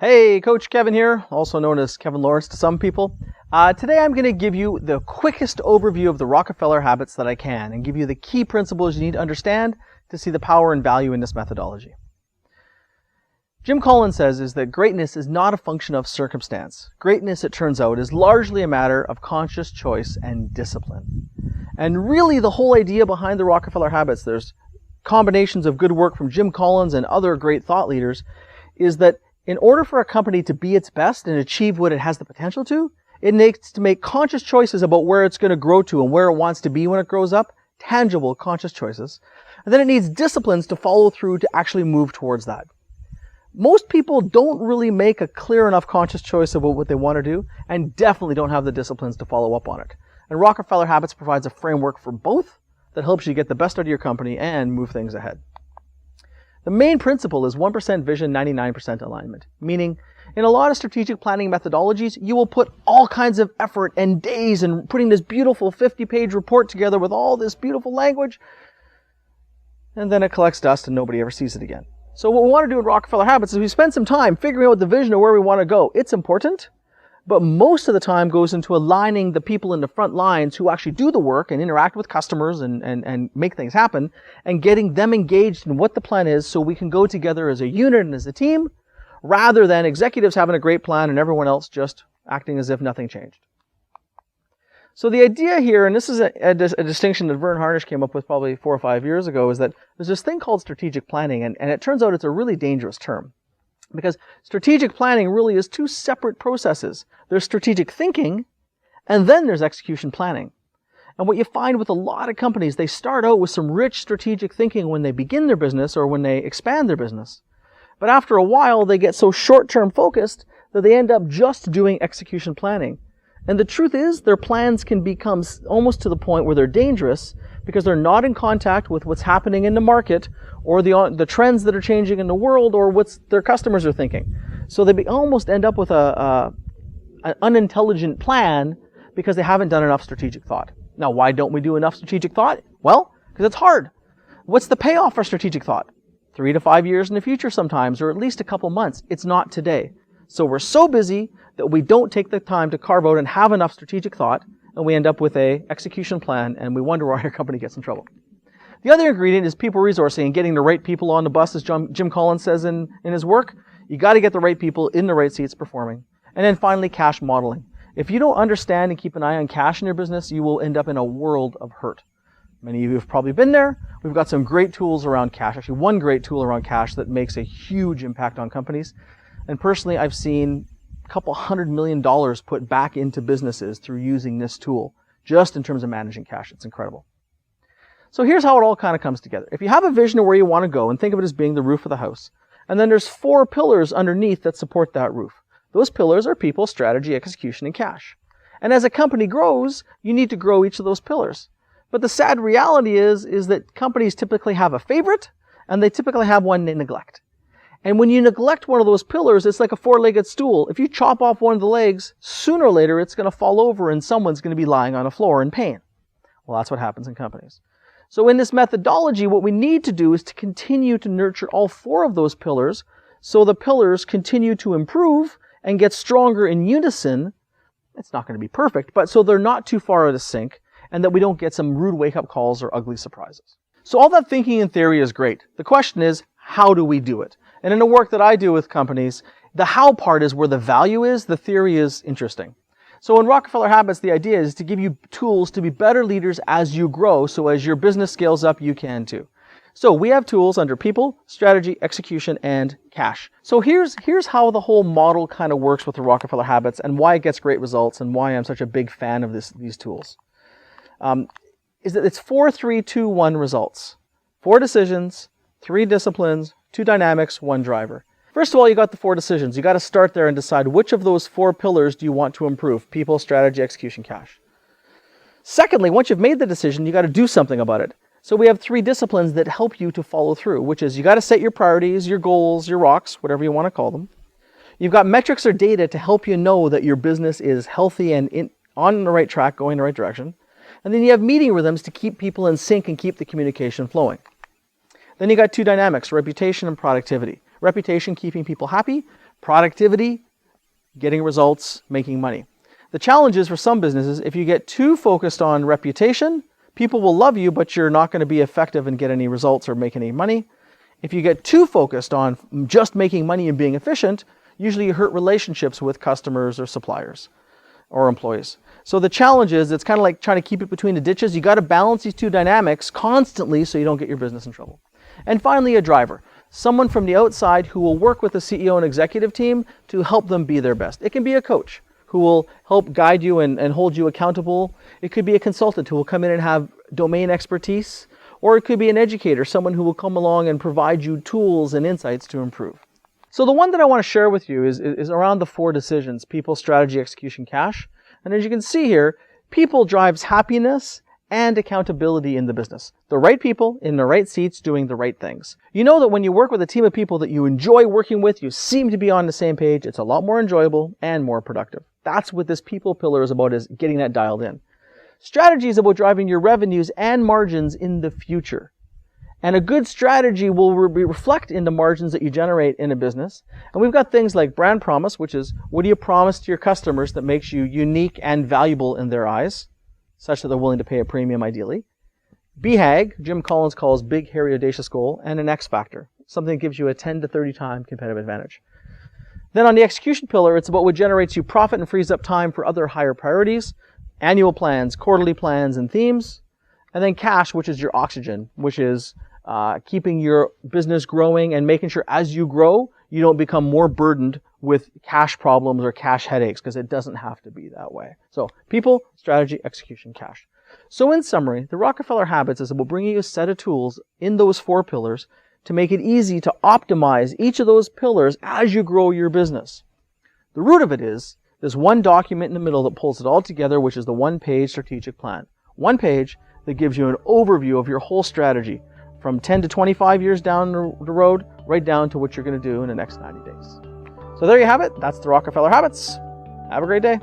Hey, Coach Kevin here, also known as Kevin Lawrence to some people. Today I'm going to give you the quickest overview of the Rockefeller Habits that I can and give you the key principles you need to understand to see the power and value in this methodology. Jim Collins says is that greatness is not a function of circumstance. Greatness, it turns out, is largely a matter of conscious choice and discipline. And really the whole idea behind the Rockefeller Habits, there's combinations of good work from Jim Collins and other great thought leaders, is that in order for a company to be its best and achieve what it has the potential to, it needs to make conscious choices about where it's going to grow to and where it wants to be when it grows up, tangible conscious choices. And then it needs disciplines to follow through to actually move towards that. Most people don't really make a clear enough conscious choice about what they want to do and definitely don't have the disciplines to follow up on it. And Rockefeller Habits provides a framework for both that helps you get the best out of your company and move things ahead. The main principle is 1% vision, 99% alignment, meaning in a lot of strategic planning methodologies, you will put all kinds of effort and days in putting this beautiful 50-page report together with all this beautiful language, and then it collects dust and nobody ever sees it again. So what we want to do in Rockefeller Habits is we spend some time figuring out the vision of where we want to go. It's important, but most of the time goes into aligning the people in the front lines who actually do the work and interact with customers and make things happen, and getting them engaged in what the plan is so we can go together as a unit and as a team, rather than executives having a great plan and everyone else just acting as if nothing changed. So the idea here, and this is a distinction that Vern Harnish came up with probably 4 or 5 years ago, is that there's this thing called strategic planning, and it turns out it's a really dangerous term. Because strategic planning really is two separate processes. There's strategic thinking, and then there's execution planning. And what you find with a lot of companies, they start out with some rich strategic thinking when they begin their business or when they expand their business. But after a while, they get so short-term focused that they end up just doing execution planning. And the truth is, their plans can become almost to the point where they're dangerous because they're not in contact with what's happening in the market or the trends that are changing in the world or what their customers are thinking. So they almost end up with an unintelligent plan because they haven't done enough strategic thought. Now, why don't we do enough strategic thought? Well, because it's hard. What's the payoff for strategic thought? 3 to 5 years in the future sometimes, or at least a couple months. It's not today. So we're so busy that we don't take the time to carve out and have enough strategic thought, and we end up with a execution plan, and we wonder why our company gets in trouble. The other ingredient is people resourcing and getting the right people on the bus, as Jim Collins says in his work. You got to get the right people in the right seats performing. And then finally, cash modeling. If you don't understand and keep an eye on cash in your business, you will end up in a world of hurt. Many of you have probably been there. We've got some great tools around cash. Actually, one great tool around cash that makes a huge impact on companies. And personally, I've seen a couple $100 million put back into businesses through using this tool, just in terms of managing cash. It's incredible. So here's how it all kind of comes together. If you have a vision of where you want to go, and think of it as being the roof of the house, and then there's 4 pillars underneath that support that roof. Those pillars are people, strategy, execution, and cash. And as a company grows, you need to grow each of those pillars. But the sad reality is that companies typically have a favorite, and they typically have one they neglect. And when you neglect one of those pillars, it's like a 4-legged stool. If you chop off one of the legs, sooner or later it's going to fall over and someone's going to be lying on a floor in pain. Well, that's what happens in companies. So in this methodology, what we need to do is to continue to nurture all 4 of those pillars so the pillars continue to improve and get stronger in unison. It's not going to be perfect, but so they're not too far out of sync and that we don't get some rude wake-up calls or ugly surprises. So all that thinking in theory is great. The question is, how do we do it? And in the work that I do with companies, the how part is where the value is, the theory is interesting. So in Rockefeller Habits, the idea is to give you tools to be better leaders as you grow, so as your business scales up, you can too. So we have tools under people, strategy, execution, and cash. So here's how the whole model kind of works with the Rockefeller Habits and why it gets great results and why I'm such a big fan of these tools. Is that it's 4, 3, 2, 1 results. 4 decisions, 3 disciplines, 2 dynamics, 1 driver. First of all, you got the 4 decisions. You got to start there and decide which of those 4 pillars do you want to improve: people, strategy, execution, cash. Secondly, once you've made the decision, you got to do something about it. So we have 3 disciplines that help you to follow through, which is you got to set your priorities, your goals, your rocks, whatever you want to call them. You've got metrics or data to help you know that your business is healthy and on the right track, going the right direction. And then you have meeting rhythms to keep people in sync and keep the communication flowing. Then you got 2 dynamics, reputation and productivity. Reputation, keeping people happy. productivity, getting results, making money. The challenge is for some businesses, if you get too focused on reputation, people will love you, but you're not going to be effective and get any results or make any money. If you get too focused on just making money and being efficient, usually you hurt relationships with customers or suppliers or employees. So the challenge is, it's kind of like trying to keep it between the ditches. You got to balance these two dynamics constantly so you don't get your business in trouble. And finally, a driver. Someone from the outside who will work with the CEO and executive team to help them be their best. It can be a coach who will help guide you and hold you accountable. It could be a consultant who will come in and have domain expertise. Or it could be an educator, someone who will come along and provide you tools and insights to improve. So the one that I want to share with you is around the 4 decisions: people, strategy, execution, cash. And as you can see here, people drives happiness and accountability in the business. The right people in the right seats doing the right things. You know that when you work with a team of people that you enjoy working with, you seem to be on the same page, it's a lot more enjoyable and more productive. That's what this people pillar is about, is getting that dialed in. Strategy is about driving your revenues and margins in the future. And a good strategy will reflect in the margins that you generate in a business. And we've got things like brand promise, which is what do you promise to your customers that makes you unique and valuable in their eyes, such that they're willing to pay a premium ideally. BHAG, Jim Collins calls big, hairy, audacious goal, and an X factor, something that gives you a 10 to 30 time competitive advantage. Then on the execution pillar, it's about what generates you profit and frees up time for other higher priorities, annual plans, quarterly plans, and themes. And then cash, which is your oxygen, which is keeping your business growing and making sure as you grow, you don't become more burdened with cash problems or cash headaches, because it doesn't have to be that way. So people, strategy, execution, cash. So in summary, the Rockefeller Habits is about bringing you a set of tools in those 4 pillars to make it easy to optimize each of those pillars as you grow your business. The root of it is there's one document in the middle that pulls it all together, which is the 1-page strategic plan. 1 page that gives you an overview of your whole strategy from 10 to 25 years down the road, right down to what you're going to do in the next 90 days. So there you have it. That's the Rockefeller Habits. Have a great day.